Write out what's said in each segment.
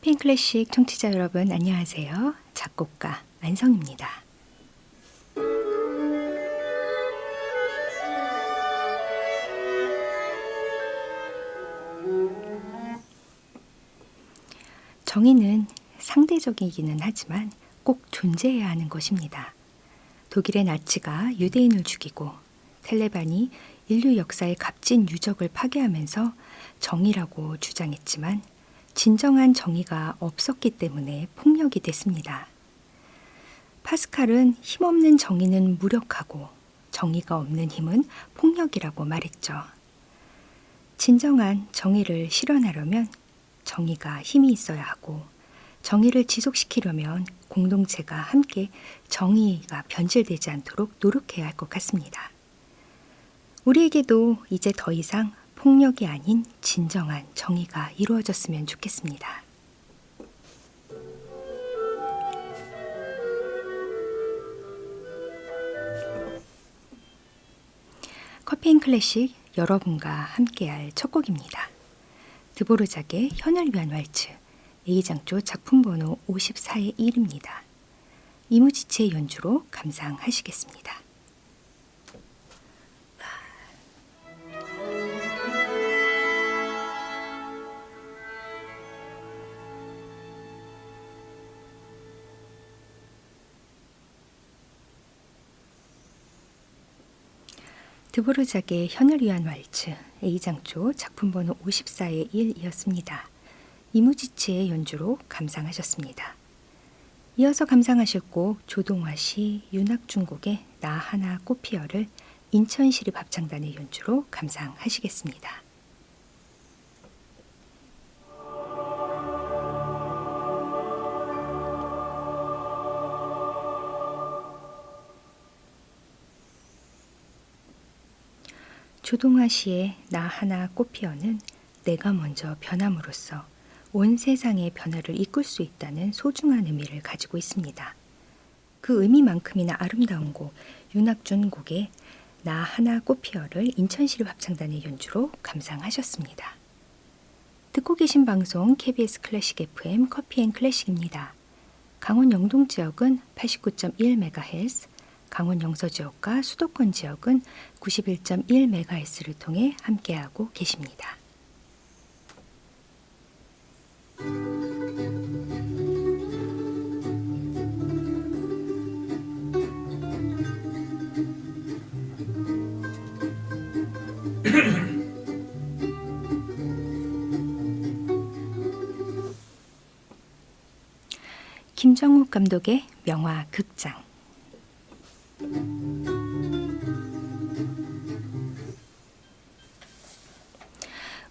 커피 앤 클래식 청취자 여러분 안녕하세요. 작곡가 안성입니다. 정의는 상대적이기는 하지만 꼭 존재해야 하는 것입니다. 독일의 나치가 유대인을 죽이고 텔레반이 인류 역사의 값진 유적을 파괴하면서 정의라고 주장했지만 진정한 정의가 없었기 때문에 폭력이 됐습니다. 파스칼은 힘없는 정의는 무력하고 정의가 없는 힘은 폭력이라고 말했죠. 진정한 정의를 실현하려면 정의가 힘이 있어야 하고 정의를 지속시키려면 공동체가 함께 정의가 변질되지 않도록 노력해야 할 것 같습니다. 우리에게도 이제 더 이상 폭력이 아닌 진정한 정의가 이루어졌으면 좋겠습니다. 커피 앤 클래식 여러분과 함께할 첫 곡입니다. 드보르작의 현을 위한 왈츠 A장조 작품 번호 54의 1입니다. 이무지치의 연주로 감상하시겠습니다. 드보르작의 현을 위한 왈츠 A장조 작품 번호 54의 1이었습니다. 이무지치의 연주로 감상하셨습니다. 이어서 감상하실 곡 조동화시 윤학중곡의 나 하나 꽃피어를 인천시립합창단의 연주로 감상하시겠습니다. 조동화시의 나 하나 꽃피어는 내가 먼저 변함으로써 온 세상의 변화를 이끌 수 있다는 소중한 의미를 가지고 있습니다. 그 의미만큼이나 아름다운 곡 윤학준 곡의 나 하나 꽃피어를 인천시립합창단의 연주로 감상하셨습니다. 듣고 계신 방송 KBS 클래식 FM 커피 앤 클래식입니다. 강원 영동 지역은 89.1MHz, 강원 영서 지역과 수도권 지역은 91.1MHz를 통해 함께하고 계십니다. 김정욱 감독의 명화 극장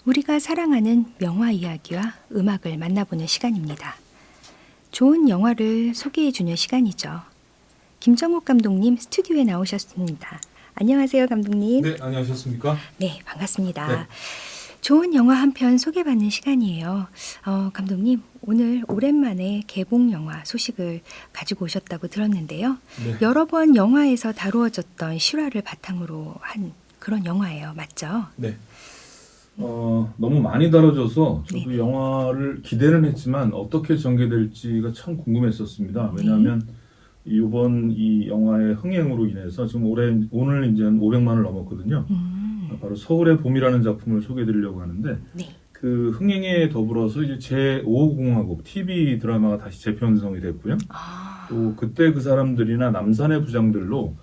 우리가 사랑하는 명화 이야기와 음악을 만나보는 시간입니다. 좋은 영화를 소개해주는 시간이죠. 김정욱 감독님 스튜디오에 나오셨습니다. 안녕하세요, 감독님. 네, 안녕하셨습니까? 네, 반갑습니다. 네. 좋은 영화 한 편 소개받는 시간이에요. 감독님, 오늘 오랜만에 개봉 영화 소식을 가지고 오셨다고 들었는데요. 네. 여러 번 영화에서 다루어졌던 실화를 바탕으로 한 그런 영화예요. 맞죠? 네. 너무 많이 다뤄져서 저도 네. 영화를 기대는 했지만 어떻게 전개될지가 참 궁금했었습니다. 왜냐하면 이번 이 영화의 흥행으로 인해서 지금 오늘 이제 한 500만을 넘었거든요. 바로 서울의 봄이라는 작품을 소개해드리려고 하는데 네. 그 흥행에 더불어서 이제 제5공화국 TV 드라마가 다시 재편성이 됐고요. 또 그때 그 사람들이나 남산의 부장들로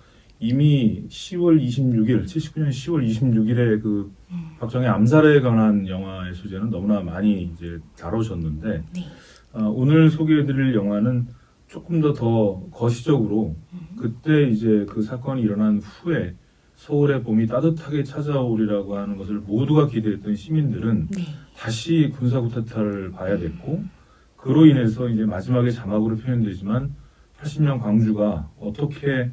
이미 10월 26일, 79년 10월 26일에 그 박정희 암살에 관한 영화의 소재는 너무나 많이 이제 다루셨는데 네. 오늘 소개해드릴 영화는 조금 더 거시적으로 그때 이제 그 사건이 일어난 후에 서울의 봄이 따뜻하게 찾아오리라고 하는 것을 모두가 기대했던 시민들은 네. 다시 군사 쿠데타를 봐야 됐고 그로 인해서 이제 마지막에 자막으로 표현되지만 80년 광주가 어떻게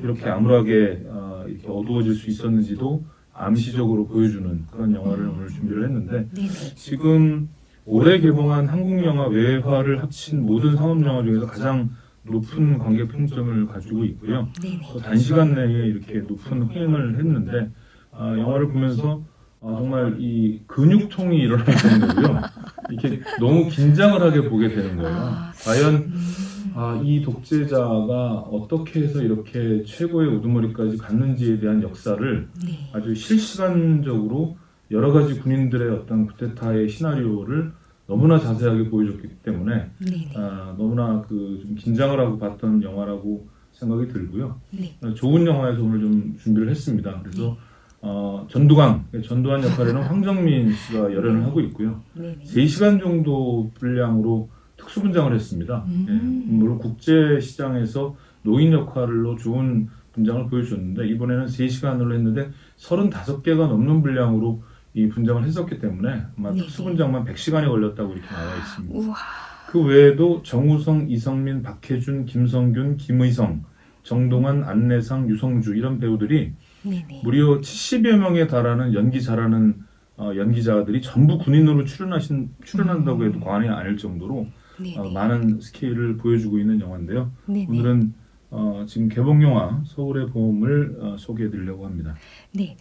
이렇게 암울하게 이렇게 어두워질 수 있었는지도 암시적으로 보여주는 그런 영화를 오늘 준비를 했는데 네. 지금 올해 개봉한 한국 영화 외화를 합친 모든 상업 영화 중에서 가장 높은 관객 평점을 가지고 있고요. 네. 또 단시간 내에 이렇게 높은 흥행을 했는데 영화를 보면서 정말 이 근육통이 일어날 정도고요. 이렇게 너무 긴장을 하게 보게 되는 거예요. 과연 이 독재자가 어떻게 해서 이렇게 최고의 우두머리까지 갔는지에 대한 역사를 네. 아주 실시간적으로 여러 가지 군인들의 어떤 쿠데타의 시나리오를 너무나 자세하게 보여줬기 때문에 네네. 너무나 좀 긴장을 하고 봤던 영화라고 생각이 들고요. 네. 좋은 영화에서 오늘 좀 준비를 했습니다. 그래서 전두환 역할에는 황정민 씨가 열연을 하고 있고요. 네네. 3시간 정도 분량으로 특수분장을 했습니다. 예, 물론 국제시장에서 노인 역할로 좋은 분장을 보여줬는데 이번에는 3시간으로 했는데 35개가 넘는 분량으로 이 분장을 했었기 때문에 아마 네네. 특수분장만 100시간이 걸렸다고 이렇게 나와 있습니다. 우와. 그 외에도 정우성, 이성민, 박해준, 김성균, 김의성, 정동환, 안내상, 유성주 이런 배우들이 네네. 무려 70여 명에 달하는 연기 잘하는 연기자들이 전부 군인으로 출연한다고 해도 과언이 아닐 정도로 네네. 많은 스케일을 보여주고 있는 영화인데요. 네네. 오늘은 지금 개봉 영화 서울의 봄을 소개해드리려고 합니다. 네.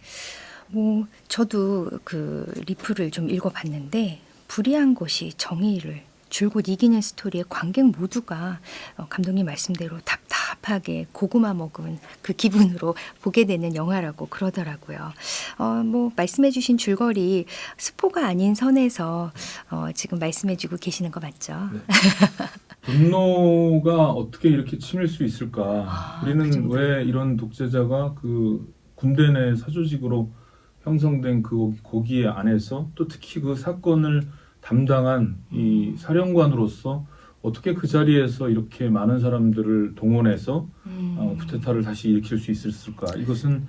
저도 그 리플을 좀 읽어봤는데 불의한 것이 정의를 줄곧 이기는 스토리에 관객 모두가 감독님 말씀대로 답답하게 고구마 먹은 그 기분으로 보게 되는 영화라고 그러더라고요. 말씀해주신 줄거리 스포가 아닌 선에서 지금 말씀해주고 계시는 거 맞죠? 네. 분노가 어떻게 이렇게 치밀 수 있을까? 우리는 왜 이런 독재자가 그 군대 내 사조직으로 형성된 그 거기에 안에서 또 특히 그 사건을 담당한 이 사령관으로서 어떻게 그 자리에서 이렇게 많은 사람들을 동원해서 쿠데타를 다시 일으킬 수 있었을까? 이것은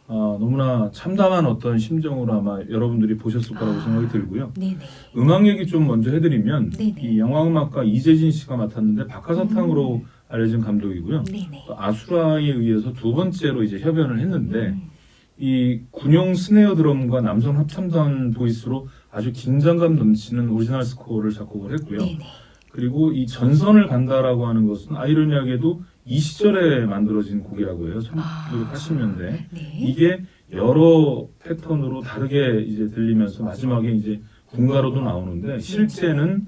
너무나 참담한 어떤 심정으로 아마 여러분들이 보셨을 거라고 생각이 들고요. 네네. 음악 얘기 좀 먼저 해드리면 네네. 이 영화음악가 이재진 씨가 맡았는데 박하사탕으로 알려진 감독이고요. 네네. 아수라에 의해서 2번째로 이제 협연을 했는데 이 군용 스네어 드럼과 남성 합창단 보이스로 아주 긴장감 넘치는 오리지널 스코어를 작곡을 했고요. 네네. 그리고 이 전선을 간다라고 하는 것은 아이러니하게도 이 시절에 만들어진 곡이라고 해요. 1980년대. 네. 이게 여러 패턴으로 다르게 이제 들리면서 마지막에 이제 군가로도 나오는데 실제는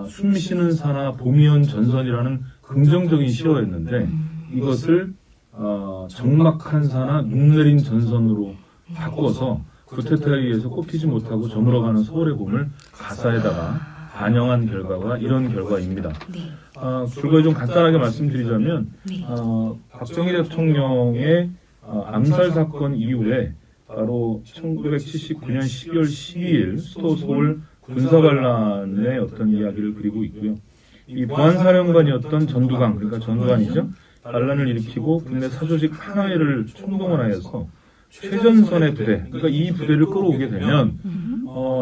숨 쉬는 사나 봄이온 전선이라는 긍정적인 시어였는데 이것을 적막한 사나 눈 내린 전선으로 바꿔서 쿠데타에 의해서 꼽히지 못하고 저물어가는 서울의 봄을 가사에다가 반영한 결과가 이런 결과입니다. 네. 불과 좀 간단하게 말씀드리자면 네. 박정희 대통령의 암살 사건 이후에 바로 1979년 12월 12일 수도 서울 군사반란의 어떤 이야기를 그리고 있고요. 이 보안사령관이었던 전두광, 그러니까 전두환이죠. 반란을 일으키고 국내 사조직 하나회를 총동원하여서 최전선의 부대, 그러니까 이 부대를 끌어오게 되면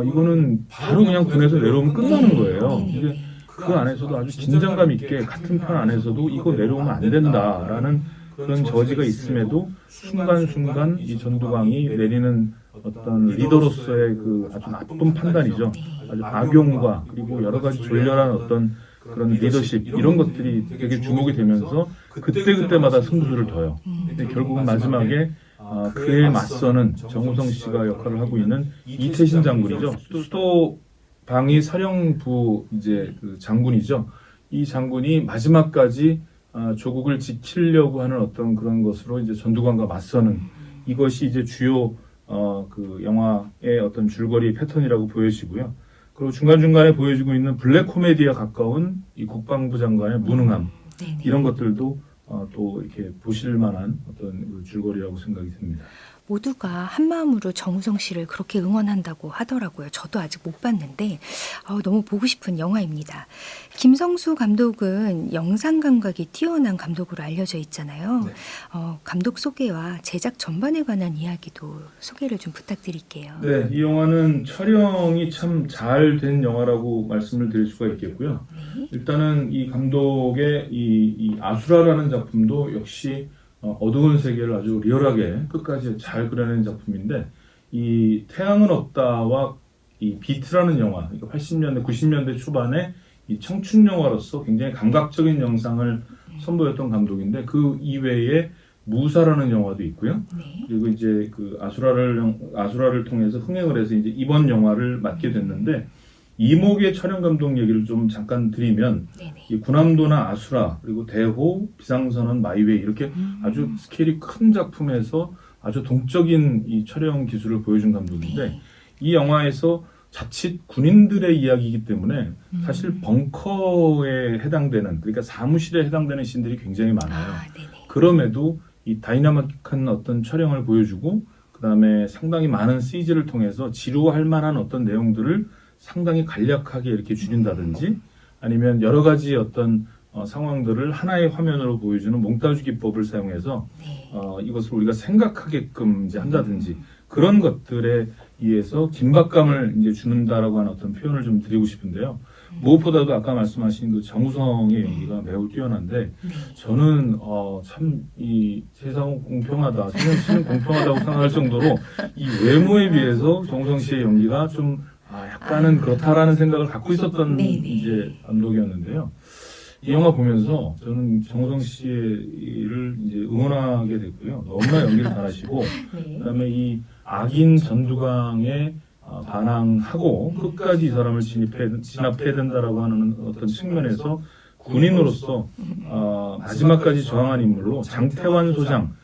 이거는 바로 그냥 군에서 내려오면 끝나는 거예요. 이게 그 안에서도 아주 긴장감 있게 같은 편 안에서도 이거 내려오면 안 된다라는 그런 저지가 있음에도 순간순간 이 전두광이 내리는 어떤 리더로서의 그 아주 나쁜 판단이죠. 아주 악용과 그리고 여러 가지 졸렬한 어떤 그런 리더십 이런 것들이 되게 주목이 되면서 그때그때마다 승부수를 둬요. 근데 결국은 마지막에 그에 맞서는 정우성 씨가 역할을 하고 있는 이태신 장군이죠. 수도 방위 사령부 이제 그 장군이죠. 이 장군이 마지막까지 조국을 지키려고 하는 어떤 그런 것으로 이제 전두광과 맞서는 이것이 이제 주요 그 영화의 어떤 줄거리 패턴이라고 보여지고요. 그리고 중간중간에 보여지고 있는 블랙 코미디에 가까운 이 국방부 장관의 무능함 네네. 이런 것들도 또 이렇게 보실 만한 어떤 그 줄거리라고 생각이 듭니다. 모두가 한마음으로 정우성 씨를 그렇게 응원한다고 하더라고요. 저도 아직 못 봤는데 너무 보고 싶은 영화입니다. 김성수 감독은 영상 감각이 뛰어난 감독으로 알려져 있잖아요. 네. 감독 소개와 제작 전반에 관한 이야기도 소개를 좀 부탁드릴게요. 네, 이 영화는 촬영이 참 잘 된 영화라고 말씀을 드릴 수가 있겠고요. 네. 일단은 이 감독의 이 아수라라는 작품도 역시 어두운 세계를 아주 리얼하게 끝까지 잘 그려낸 작품인데 이 태양은 없다와 이 비트라는 영화, 그러니까 80년대, 90년대 초반에 이 청춘 영화로서 굉장히 감각적인 영상을 선보였던 감독인데 그 이외에 무사라는 영화도 있고요. 네. 그리고 이제 그 아수라를 통해서 흥행을 해서 이제 이번 영화를 맡게 됐는데 이목의 촬영 감독 얘기를 좀 잠깐 드리면 네네. 이 군함도나 아수라 그리고 대호, 비상선언, 마이웨이 이렇게 아주 스케일이 큰 작품에서 아주 동적인 이 촬영 기술을 보여준 감독인데 네. 이 영화에서 자칫 군인들의 이야기이기 때문에 사실 벙커에 해당되는 그러니까 사무실에 해당되는 씬들이 굉장히 많아요. 아, 네네. 그럼에도 이 다이나믹한 어떤 촬영을 보여주고 그다음에 상당히 많은 CG를 통해서 지루할 만한 어떤 내용들을 상당히 간략하게 이렇게 줄인다든지 아니면 여러 가지 어떤 상황들을 하나의 화면으로 보여주는 몽타주 기법을 사용해서 네. 이것을 우리가 생각하게끔 이제 한다든지 그런 것들에 의해서 긴박감을 이제 주는다라고 하는 어떤 표현을 좀 드리고 싶은데요. 무엇보다도 아까 말씀하신 그 정우성의 연기가 매우 뛰어난데 네. 저는 참 이 세상은 공평하다, 세상은 공평하다고 생각할 정도로 이 외모에 비해서 정우성 씨의 연기가 좀 약간은 그렇다라는 생각을 갖고 있었던 네네. 이제 감독이었는데요. 이 영화 보면서 저는 정우성 씨를 이제 응원하게 됐고요. 너무나 연기를 잘하시고 네. 그다음에 이 악인 전두광에 반항하고 끝까지 이 사람을 진압해야 된다라고 하는 어떤 측면에서 군인으로서 마지막까지 저항한 인물로 장태환 소장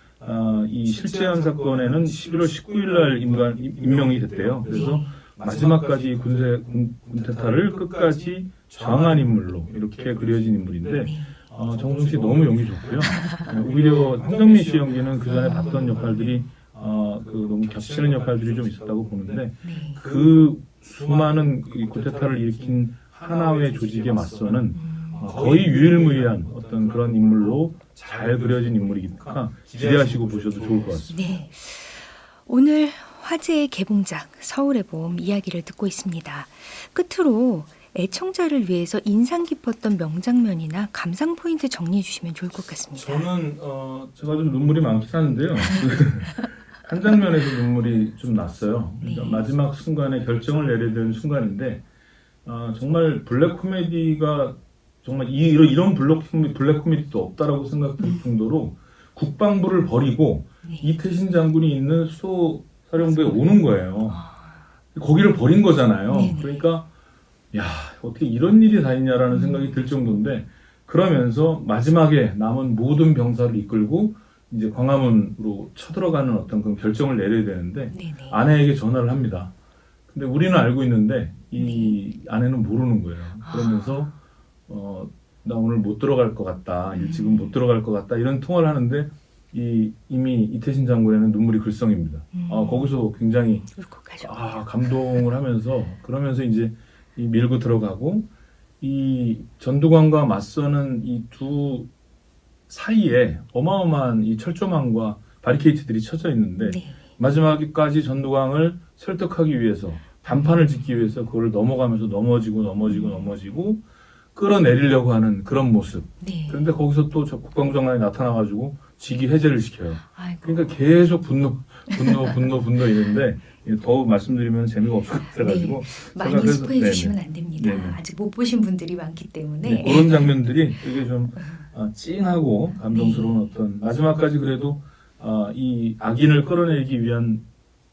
이 실제한 사건에는 11월 19일 날 임명이 됐대요. 그래서 마지막까지 군대탈을 끝까지 저항한 인물로 이렇게 그려진 인물인데 정우성 씨 너무 연기 좋고요. 오히려 황정민 씨 연기는 그 전에 봤던 역할들이 너무 겹치는 역할들이 좀 있었다고 보는데 네. 그 수많은 이 쿠데타를 일으킨 하나의 조직에 맞서는 거의 유일무이한 어떤 그런 인물로 잘 그려진 인물이니까 기대하시고 보셔도 좋을 것 같습니다. 네. 오늘 화제의 개봉작 서울의 봄 이야기를 듣고 있습니다. 끝으로 애청자를 위해서 인상 깊었던 명장면이나 감상 포인트 정리해 주시면 좋을 것 같습니다. 저는 제가 좀 눈물이 많긴 하는데요. 한 장면에서 눈물이 좀 났어요. 그러니까 네. 마지막 순간에 결정을 내려야 되는 순간인데 정말 블랙 코미디가 정말 이런 블랙 코미디도 없다라고 생각될 정도로 국방부를 버리고 네. 이태신 장군이 있는 수도 사령부에 오는 거예요. 거기를 버린 거잖아요. 네네. 그러니까 야 어떻게 이런 일이 다 있냐라는 생각이 들 정도인데 그러면서 마지막에 남은 모든 병사를 이끌고 이제 광화문으로 쳐들어가는 어떤 그 결정을 내려야 되는데 네네. 아내에게 전화를 합니다. 근데 우리는 알고 있는데 이 아내는 모르는 거예요. 그러면서 나 오늘 못 들어갈 것 같다. 일찍은 못 들어갈 것 같다. 이런 통화를 하는데 이미 이태신 장군에는 눈물이 글썽입니다. 거기서 굉장히 울컥하죠. 감동을 하면서 그러면서 이제 밀고 들어가고 이 전두광과 맞서는 이 두 사이에 어마어마한 이 철조망과 바리케이트들이 쳐져 있는데 네. 마지막까지 전두광을 설득하기 위해서 단판을 짓기 위해서 그걸 넘어가면서 넘어지고 끌어내리려고 하는 그런 모습. 네. 그런데 거기서 또 저 국방장관이 나타나가지고 직위 해제를 시켜요. 아이고. 그러니까 계속 분노 있는데 더 말씀드리면 재미가 없을 것 같아가지고 많이 제가 그래서- 스포해 네네. 주시면 안 됩니다. 네네. 아직 못 보신 분들이 많기 때문에. 네, 그런 장면들이 되게 좀 찡하고 감동스러운 어떤 마지막까지 그래도 이 악인을 끌어내기 위한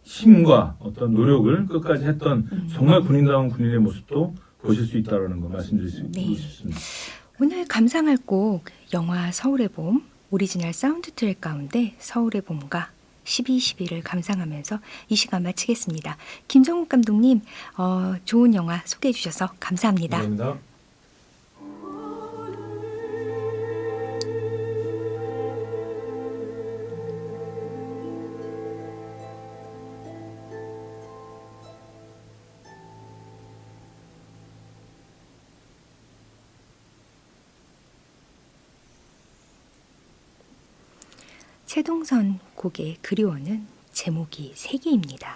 힘과 어떤 노력을 끝까지 했던 정말 군인다운 군인의 모습도 보실 수 있다는 거 말씀드리고 네. 싶습니다. 오늘 감상할 곡 영화 서울의 봄 오리지널 사운드 트랙 가운데 서울의 봄과 12.12를 감상하면서 이 시간 마치겠습니다. 김정욱 감독님 좋은 영화 소개해 주셔서 감사합니다. 감사합니다. 최동선 곡의 그리워는 제목이 3개입니다.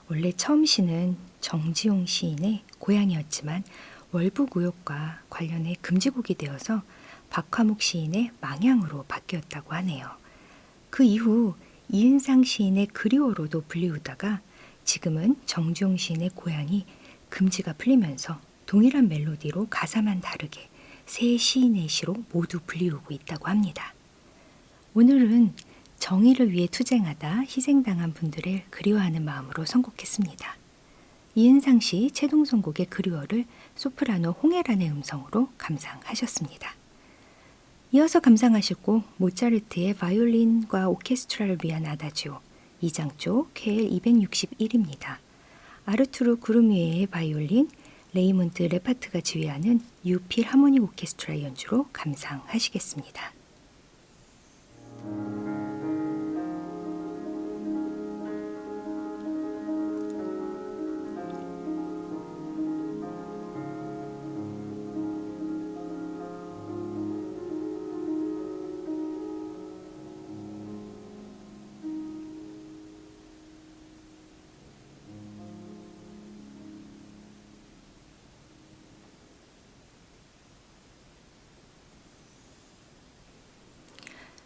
원래 처음 시는 정지용 시인의 고향이었지만 월북의혹과 관련해 금지곡이 되어서 박화묵 시인의 망향으로 바뀌었다고 하네요. 그 이후 이은상 시인의 그리워로도 불리우다가 지금은 정지용 시인의 고향이 금지가 풀리면서 동일한 멜로디로 가사만 다르게 세 시인의 시로 모두 불리우고 있다고 합니다. 오늘은 정의를 위해 투쟁하다 희생당한 분들을 그리워하는 마음으로 선곡했습니다. 이은상 씨 최동선곡의 그리워를 소프라노 홍혜란의 음성으로 감상하셨습니다. 이어서 감상하실 곡 모차르트의 바이올린과 오케스트라를 위한 아다지오 2장조 KL 261입니다. 아르투르 구르미에의 바이올린, 레이몬트 레파트가 지휘하는 유필하모닉 오케스트라 연주로 감상하시겠습니다.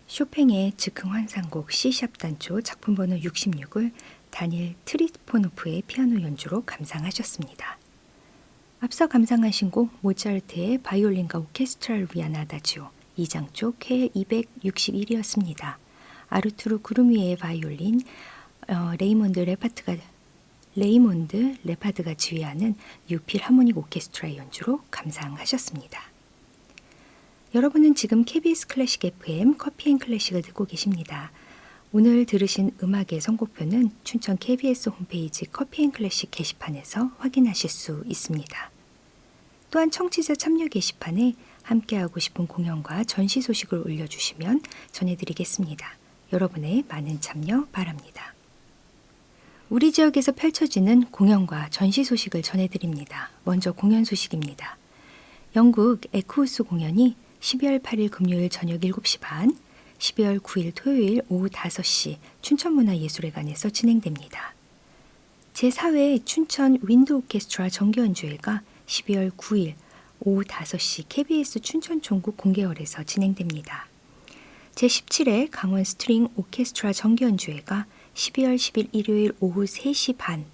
쇼팽의 즉흥 환상곡 C샵 단조 작품 번호 66을 다닐 트리포노프의 피아노 연주로 감상하셨습니다. 앞서 감상하신 곡 모차르트의 바이올린과 오케스트라를 위한 아다지오 2장조 KL 261이었습니다. 아르투르 구르미에의 바이올린, 레이몬드 레파드가 지휘하는 유필하모닉 오케스트라 연주로 감상하셨습니다. 여러분은 지금 KBS 클래식 FM 커피앤클래식을 듣고 계십니다. 오늘 들으신 음악의 선곡표는 춘천 KBS 홈페이지 커피앤클래식 게시판에서 확인하실 수 있습니다. 또한 청취자 참여 게시판에 함께하고 싶은 공연과 전시 소식을 올려주시면 전해드리겠습니다. 여러분의 많은 참여 바랍니다. 우리 지역에서 펼쳐지는 공연과 전시 소식을 전해드립니다. 먼저 공연 소식입니다. 영국 에쿠우스 공연이 12월 8일 금요일 저녁 7시 반, 12월 9일 토요일 오후 5시 춘천문화예술회관에서 진행됩니다. 제4회 춘천 윈드 오케스트라 정기연주회가 12월 9일 오후 5시 KBS 춘천 종국 공개홀에서 진행됩니다. 제17회 강원 스트링 오케스트라 정기연주회가 12월 10일 일요일 오후 3시 반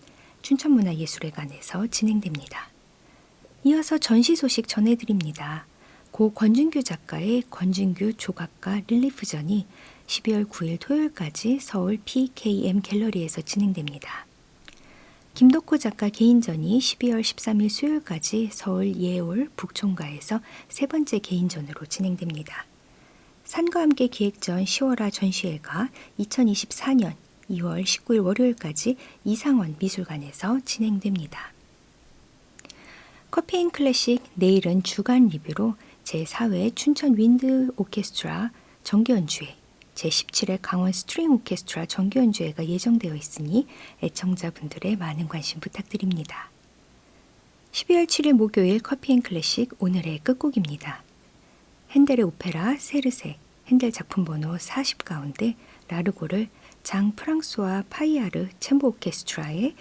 춘천문화예술회관에서 진행됩니다. 이어서 전시 소식 전해드립니다. 고 권준규 작가의 권준규 조각가 릴리프전이 12월 9일 토요일까지 서울 PKM 갤러리에서 진행됩니다. 김덕호 작가 개인전이 12월 13일 수요일까지 서울 예올 북총가에서 세 번째 개인전으로 진행됩니다. 산과 함께 기획전 10월화 전시회가 2024년 2월 19일 월요일까지 이상원 미술관에서 진행됩니다. 커피앤클래식 내일은 주간 리뷰로 제4회 춘천 윈드 오케스트라 정기연주회, 제17회 강원 스트링 오케스트라 정기연주회가 예정되어 있으니 애청자분들의 많은 관심 부탁드립니다. 12월 7일 목요일 커피앤클래식 오늘의 끝곡입니다. 핸델의 오페라 세르세, 핸델 작품 번호 40 가운데 라르고를 장 프랑스와 파이아르 챔버 오케스트라의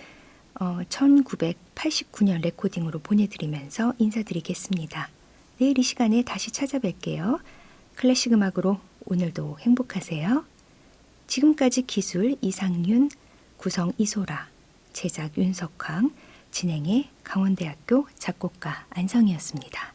1989년 레코딩으로 보내드리면서 인사드리겠습니다. 내일 이 시간에 다시 찾아뵐게요. 클래식 음악으로 오늘도 행복하세요. 지금까지 기술 이상윤, 구성 이소라, 제작 윤석황, 진행의 강원대학교 작곡가 안성이었습니다.